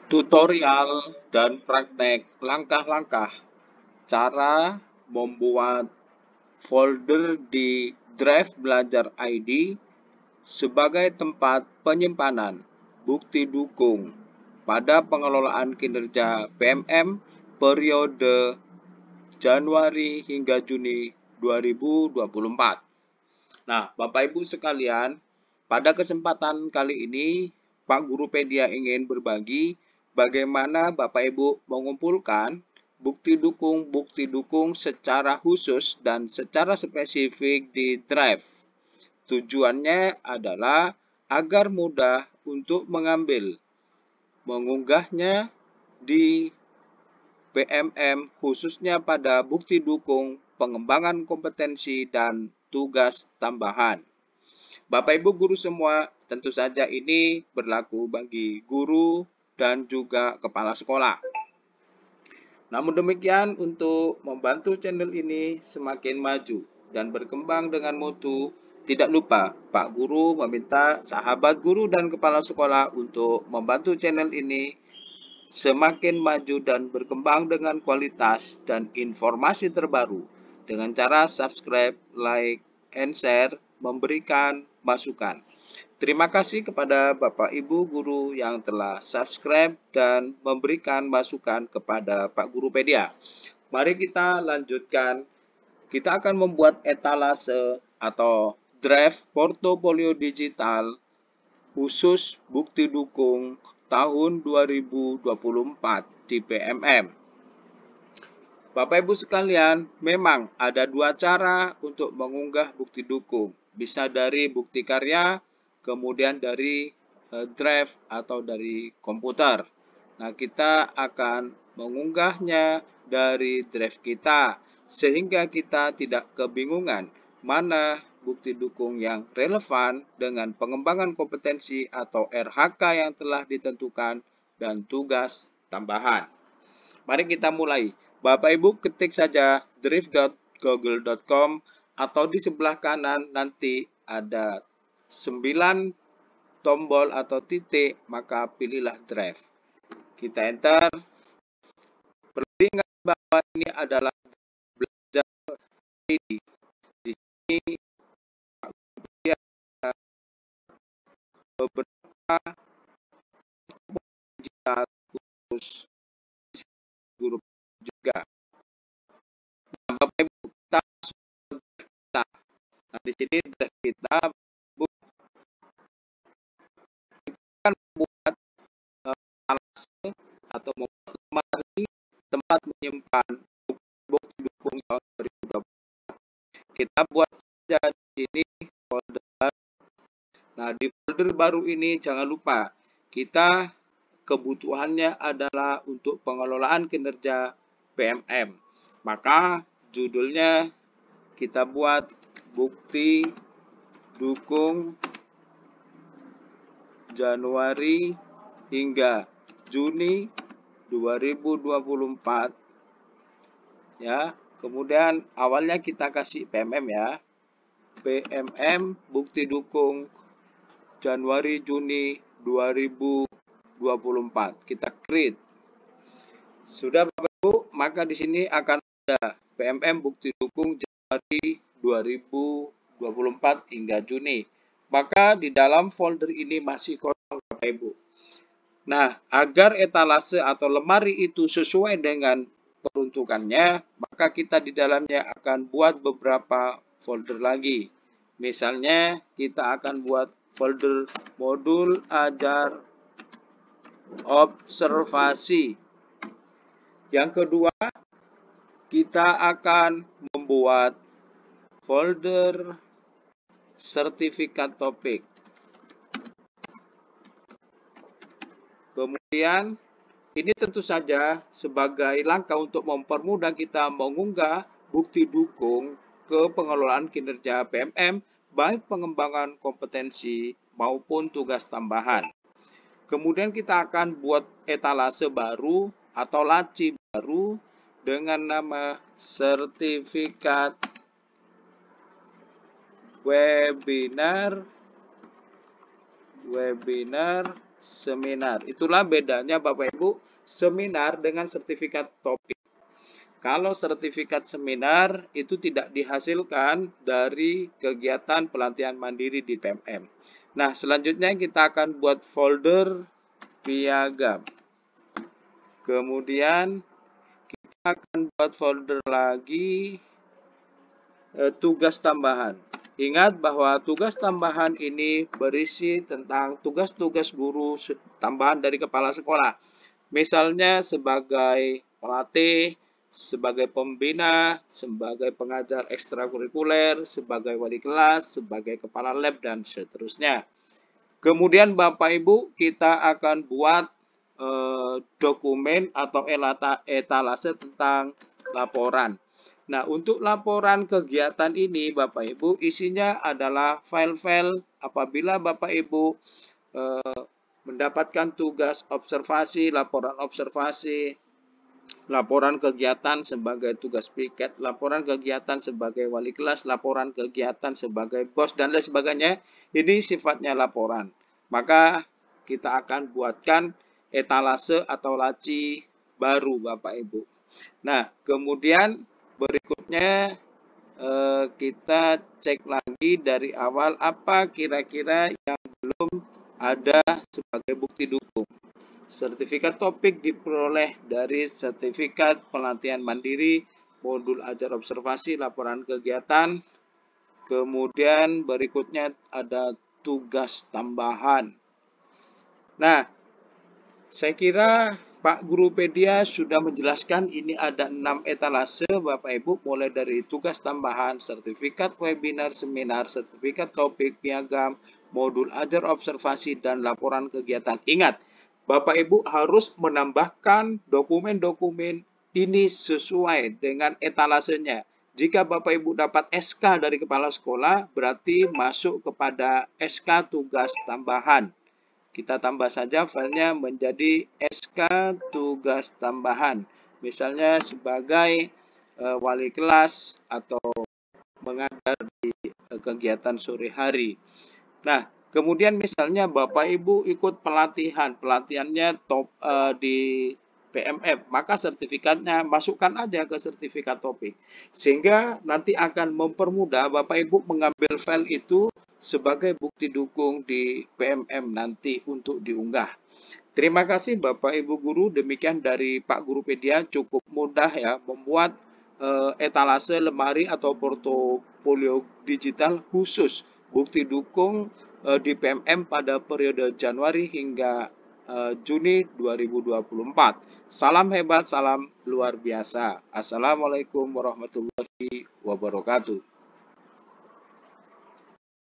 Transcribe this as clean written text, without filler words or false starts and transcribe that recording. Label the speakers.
Speaker 1: Tutorial dan praktek langkah-langkah cara membuat folder di Drive Belajar ID sebagai tempat penyimpanan bukti dukung pada pengelolaan kinerja PMM periode Januari hingga Juni 2024. Nah, Bapak Ibu sekalian, pada kesempatan kali ini Pak Gurupedia ingin berbagi bagaimana Bapak Ibu mengumpulkan bukti dukung secara khusus dan secara spesifik di Drive. Tujuannya adalah agar mudah untuk mengunggahnya di PMM khususnya pada bukti dukung pengembangan kompetensi dan tugas tambahan. Bapak Ibu guru semua, tentu saja ini berlaku bagi guru dan juga kepala sekolah. Namun demikian, untuk membantu channel ini semakin maju dan berkembang dengan mutu, tidak lupa Pak Guru meminta sahabat guru dan kepala sekolah untuk membantu channel ini semakin maju dan berkembang dengan kualitas dan informasi terbaru dengan cara subscribe, like, and share, memberikan masukan. Terima kasih kepada Bapak Ibu Guru yang telah subscribe dan memberikan masukan kepada Pak Gurupedia. Mari kita lanjutkan. Kita akan membuat etalase atau draft portofolio digital khusus bukti dukung tahun 2024 di PMM. Bapak Ibu sekalian, memang ada dua cara untuk mengunggah bukti dukung. Bisa dari bukti karya, kemudian dari drive atau dari komputer. Nah, kita akan mengunggahnya dari drive kita, sehingga kita tidak kebingungan mana bukti dukung yang relevan dengan pengembangan kompetensi atau RHK yang telah ditentukan dan tugas tambahan. Mari kita mulai. Bapak Ibu ketik saja drive.google.com atau di sebelah kanan nanti ada 9 tombol atau titik, maka pilihlah drive. Kita enter. Perlu diingat bahwa ini adalah belajar ID. Di sini beberapa digital khusus guru juga. Nah, Bapak Ibu kita masuk ke kita. Nah, di sini drive kita akan membuat etalase atau membuat lemari tempat menyimpan bukti dukung tahun 2024. Kita buat saja di sini folder. Nah, di folder baru ini jangan lupa kita kebutuhannya adalah untuk pengelolaan kinerja PMM. Maka judulnya kita buat bukti dukung Januari hingga Juni 2024. Ya, kemudian awalnya kita kasih PMM ya. PMM bukti dukung Januari Juni 2024. Kita create. Sudah Bapak Ibu, maka di sini akan ada PMM bukti dukung Januari 2024 hingga Juni. Maka di dalam folder ini masih kosong Bapak Ibu. Nah, agar etalase atau lemari itu sesuai dengan peruntukannya, maka kita di dalamnya akan buat beberapa folder lagi. Misalnya, kita akan buat folder modul ajar observasi. Yang kedua, kita akan membuat folder sertifikat topik. Kemudian, ini tentu saja sebagai langkah untuk mempermudah kita mengunggah bukti dukung ke pengelolaan kinerja PMM, baik pengembangan kompetensi maupun tugas tambahan. Kemudian kita akan buat etalase baru atau laci baru dengan nama sertifikat webinar seminar. Itulah bedanya Bapak Ibu, seminar dengan sertifikat topik. Kalau sertifikat seminar itu tidak dihasilkan dari kegiatan pelatihan mandiri di PMM. Nah, selanjutnya kita akan buat folder piagam. Kemudian kita akan buat folder lagi tugas tambahan. Ingat bahwa tugas tambahan ini berisi tentang tugas-tugas guru tambahan dari kepala sekolah. Misalnya sebagai pelatih, sebagai pembina, sebagai pengajar ekstrakurikuler, sebagai wali kelas, sebagai kepala lab, dan seterusnya. Kemudian Bapak Ibu, kita akan buat dokumen atau etalase tentang laporan. Nah, untuk laporan kegiatan ini Bapak Ibu, isinya adalah file-file apabila Bapak Ibu mendapatkan tugas observasi, laporan kegiatan sebagai tugas piket, laporan kegiatan sebagai wali kelas, laporan kegiatan sebagai bos, dan lain sebagainya. Ini sifatnya laporan. Maka kita akan buatkan etalase atau laci baru Bapak Ibu. Nah, kemudian berikutnya kita cek lagi dari awal apa kira-kira yang belum ada sebagai bukti dukung. Sertifikat topik diperoleh dari sertifikat pelatihan mandiri, modul ajar observasi, laporan kegiatan. Kemudian berikutnya ada tugas tambahan. Nah, saya kira Pak Gurupedia sudah menjelaskan ini ada 6 etalase Bapak Ibu, mulai dari tugas tambahan, sertifikat webinar, seminar, sertifikat topik, piagam, modul ajar observasi, dan laporan kegiatan. Ingat, Bapak Ibu harus menambahkan dokumen-dokumen ini sesuai dengan etalasenya. Jika Bapak Ibu dapat SK dari kepala sekolah, berarti masuk kepada SK tugas tambahan. Kita tambah saja filenya menjadi SK tugas tambahan. Misalnya sebagai wali kelas atau mengajar di kegiatan sore hari. Nah, kemudian misalnya Bapak Ibu ikut pelatihannya di PMF, maka sertifikatnya masukkan aja ke sertifikat topik. Sehingga nanti akan mempermudah Bapak Ibu mengambil file itu sebagai bukti dukung di PMM nanti untuk diunggah. Terima kasih Bapak Ibu Guru, demikian dari Pak Gurupedia, cukup mudah ya membuat etalase lemari atau portofolio digital khusus bukti dukung di PMM pada periode Januari hingga Juni 2024. Salam hebat, salam luar biasa. Assalamualaikum warahmatullahi wabarakatuh.